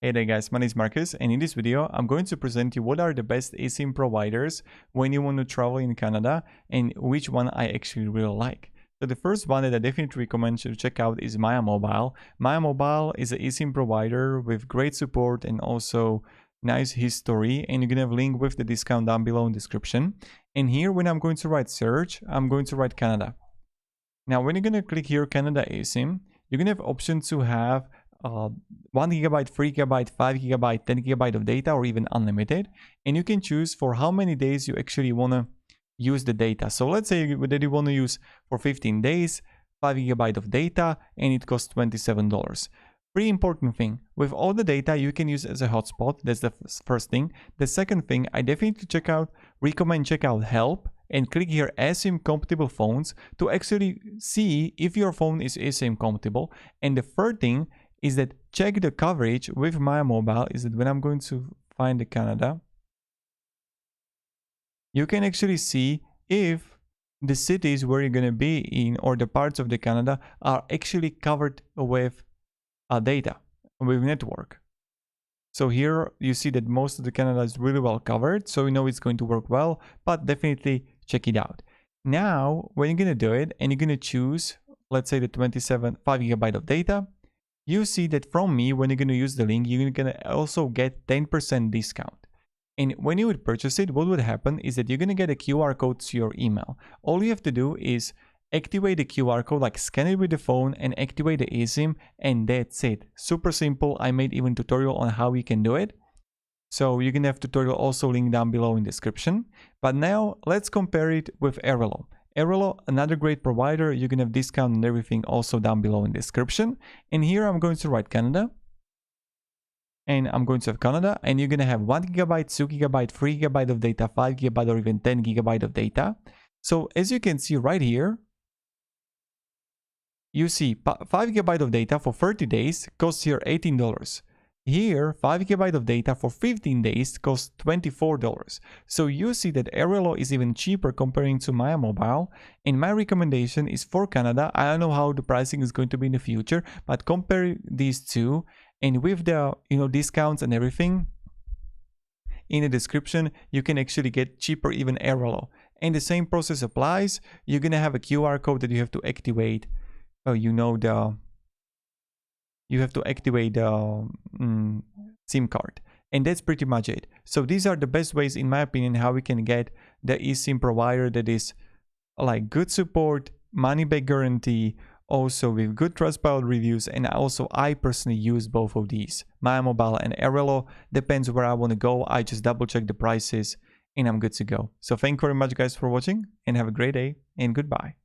Hey there guys, my name is Marcus, and in this video I'm going to present you what are the best eSIM providers when you want to travel in Canada and which one I actually really like. So the first one that I definitely recommend you to check out is Maya Mobile. Maya Mobile is an eSIM provider with great support and also nice history, and you're gonna have a link with the discount down below in the description. And here when I'm going to write search, I'm going to write Canada. Now when you're gonna click here Canada eSIM, you're gonna have option to have 1 gigabyte, 3 gigabyte, 5 gigabyte, 10 gigabyte of data, or even unlimited. And you can choose for how many days you actually want to use the data. So let's say that you want to use for 15 days, 5 gigabyte of data, and it costs $27. Pretty important thing, with all the data you can use as a hotspot. That's the first thing. The second thing, I definitely recommend check out help and click here eSIM compatible phones to actually see if your phone is eSIM compatible. And the third thing is that check the coverage with Maya Mobile. Is that when I'm going to find the Canada, you can actually see if the cities where you're going to be in or the parts of the Canada are actually covered with data, with network. So here you see that most of the Canada is really well covered, so you know it's going to work well, but definitely check it out. Now when you're going to do it and you're going to choose, let's say the 5 gigabyte of data, you see that from me, when you're going to use the link, you're going to also get 10% discount. And when you would purchase it, what would happen is that you're going to get a QR code to your email. All you have to do is activate the QR code, like scan it with the phone and activate the eSIM, and that's it. Super simple. I made even tutorial on how you can do it. So you're going to have tutorial also linked down below in description. But now let's compare it with Airalo. Airalo, another great provider. You can have discount and everything also down below in the description. And here I'm going to write Canada. And I'm going to have Canada. And you're going to have 1 gigabyte, 2 gigabyte, 3 gigabyte of data, 5 gigabyte, or even 10 gigabyte of data. So as you can see right here, you see 5 gigabyte of data for 30 days costs here $18. Here, 5 gigabyte of data for 15 days costs $24. So you see that Airalo is even cheaper comparing to Maya Mobile. And my recommendation is for Canada. I don't know how the pricing is going to be in the future, but compare these two, and with the discounts and everything in the description, you can actually get cheaper even Airalo. And the same process applies. You're gonna have a QR code that you have to activate. You have to activate the SIM card, and that's pretty much it. So these are the best ways, in my opinion, how we can get the eSIM provider that is like good support, money back guarantee, also with good Trustpilot reviews. And also I personally use both of these, Maya Mobile and Airalo. Depends where I want to go. I just double check the prices and I'm good to go. So thank you very much guys for watching, and have a great day, and goodbye.